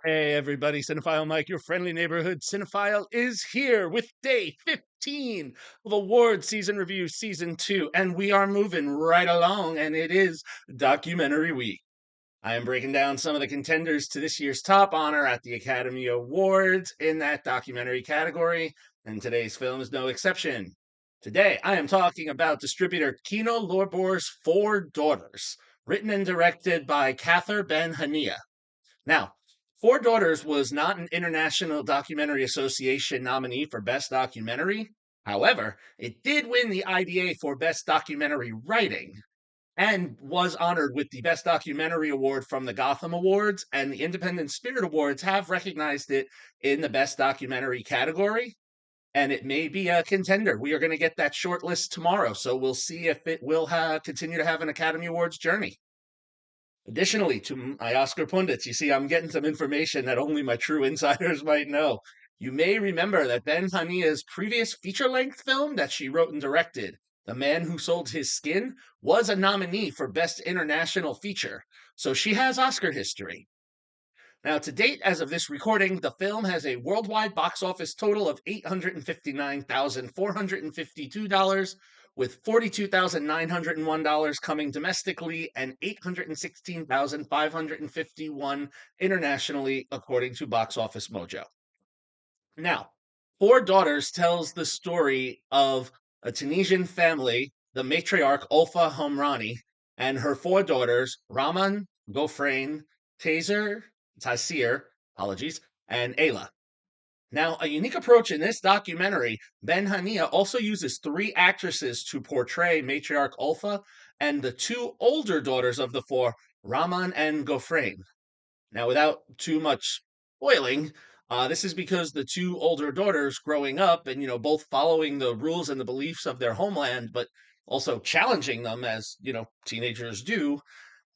Hey everybody, Cinephile Mike, your friendly neighborhood cinephile, is here with day 15 of Award Season Review Season 2, and we are moving right along, and it is Documentary Week. I am breaking down some of the contenders to this year's top honor at the Academy Awards in that documentary category, and today's film is no exception. Today, I am talking about distributor Kino Lorber's Four Daughters, written and directed by Kaouther Ben Hania. Now, Four Daughters was not an International Documentary Association nominee for Best Documentary. However, it did win the IDA for Best Documentary Writing and was honored with the Best Documentary Award from the Gotham Awards, and the Independent Spirit Awards have recognized it in the Best Documentary category, and it may be a contender. We are going to get that short list tomorrow, so we'll see if it will continue to have an Academy Awards journey. Additionally, to my Oscar pundits, you see, I'm getting some information that only my true insiders might know. You may remember that Ben Hania's previous feature length film that she wrote and directed, The Man Who Sold His Skin, was a nominee for Best International Feature. So she has Oscar history. Now, to date, as of this recording, the film has a worldwide box office total of $859,452, with $42,901 coming domestically and $816,551 internationally, according to Box Office Mojo. Now, Four Daughters tells the story of a Tunisian family, the matriarch Olfa Homrani, and her four daughters, Raman, Gofrain, Taysir, apologies, and Ayla. Now, a unique approach in this documentary, Ben Hania also uses three actresses to portray matriarch Olfa and the two older daughters of the four, Raman and Gofrain. Now, without too much spoiling, this is because the two older daughters growing up and, both following the rules and the beliefs of their homeland, but also challenging them as, teenagers do,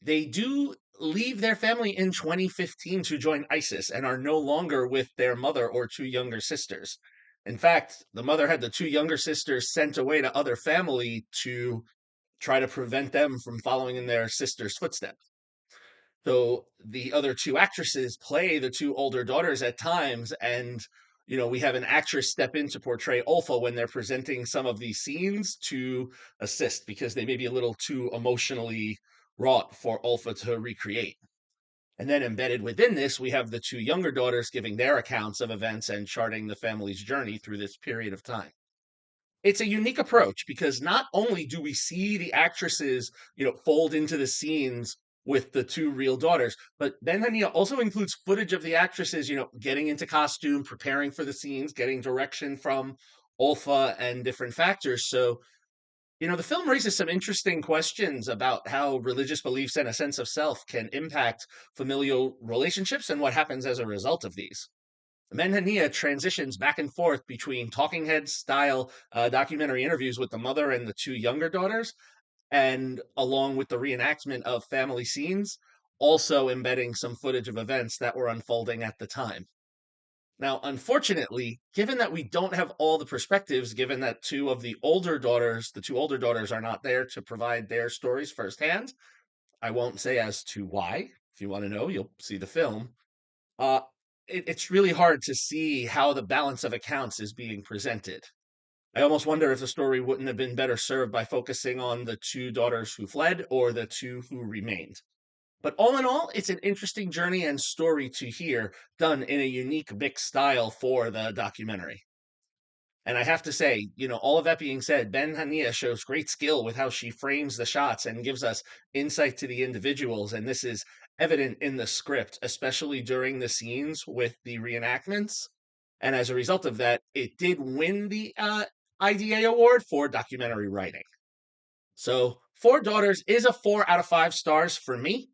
they do leave their family in 2015 to join ISIS and are no longer with their mother or two younger sisters. In fact, the mother had the two younger sisters sent away to other family to try to prevent them from following in their sister's footsteps. So the other two actresses play the two older daughters at times, and we have an actress step in to portray Olfa when they're presenting some of these scenes to assist because they may be a little too emotionally wrought for Olfa to recreate. And then embedded within this, we have the two younger daughters giving their accounts of events and charting the family's journey through this period of time. It's a unique approach because not only do we see the actresses, fold into the scenes with the two real daughters, but Ben Hania also includes footage of the actresses, getting into costume, preparing for the scenes, getting direction from Olfa and different factors. So, the film raises some interesting questions about how religious beliefs and a sense of self can impact familial relationships and what happens as a result of these. Menhania transitions back and forth between talking head style documentary interviews with the mother and the two younger daughters, and along with the reenactment of family scenes, also embedding some footage of events that were unfolding at the time. Now, unfortunately, given that we don't have all the perspectives, given that the two older daughters are not there to provide their stories firsthand, I won't say as to why. If you want to know, you'll see the film. Uh, it's really hard to see how the balance of accounts is being presented. I almost wonder if the story wouldn't have been better served by focusing on the two daughters who fled or the two who remained. But all in all, it's an interesting journey and story to hear, done in a unique mixed style for the documentary. And I have to say, all of that being said, Ben Hania shows great skill with how she frames the shots and gives us insight to the individuals. And this is evident in the script, especially during the scenes with the reenactments. And as a result of that, it did win the IDA award for documentary writing. So, Four Daughters is a 4 out of 5 stars for me.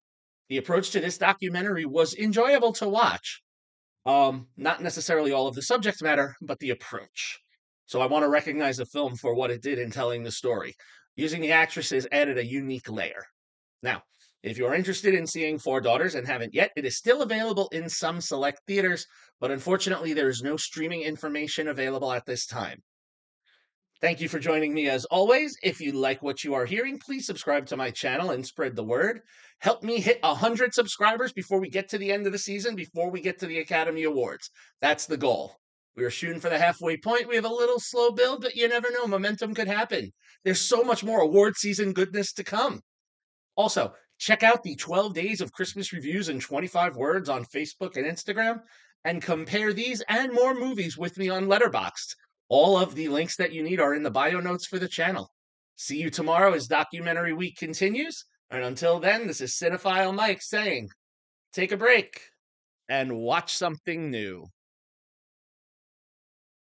The approach to this documentary was enjoyable to watch. Not necessarily all of the subject matter, but the approach. So I want to recognize the film for what it did in telling the story. Using the actresses added a unique layer. Now, if you're interested in seeing Four Daughters and haven't yet, it is still available in some select theaters, but unfortunately there is no streaming information available at this time. Thank you for joining me as always. If you like what you are hearing, please subscribe to my channel and spread the word. Help me hit 100 subscribers before we get to the end of the season, before we get to the Academy Awards. That's the goal. We are shooting for the halfway point. We have a little slow build, but you never know. Momentum could happen. There's so much more award season goodness to come. Also, check out the 12 Days of Christmas Reviews in 25 Words on Facebook and Instagram, and compare these and more movies with me on Letterboxd. All of the links that you need are in the bio notes for the channel. See you tomorrow as Documentary Week continues. And until then, this is Cinephile Mike saying, take a break and watch something new.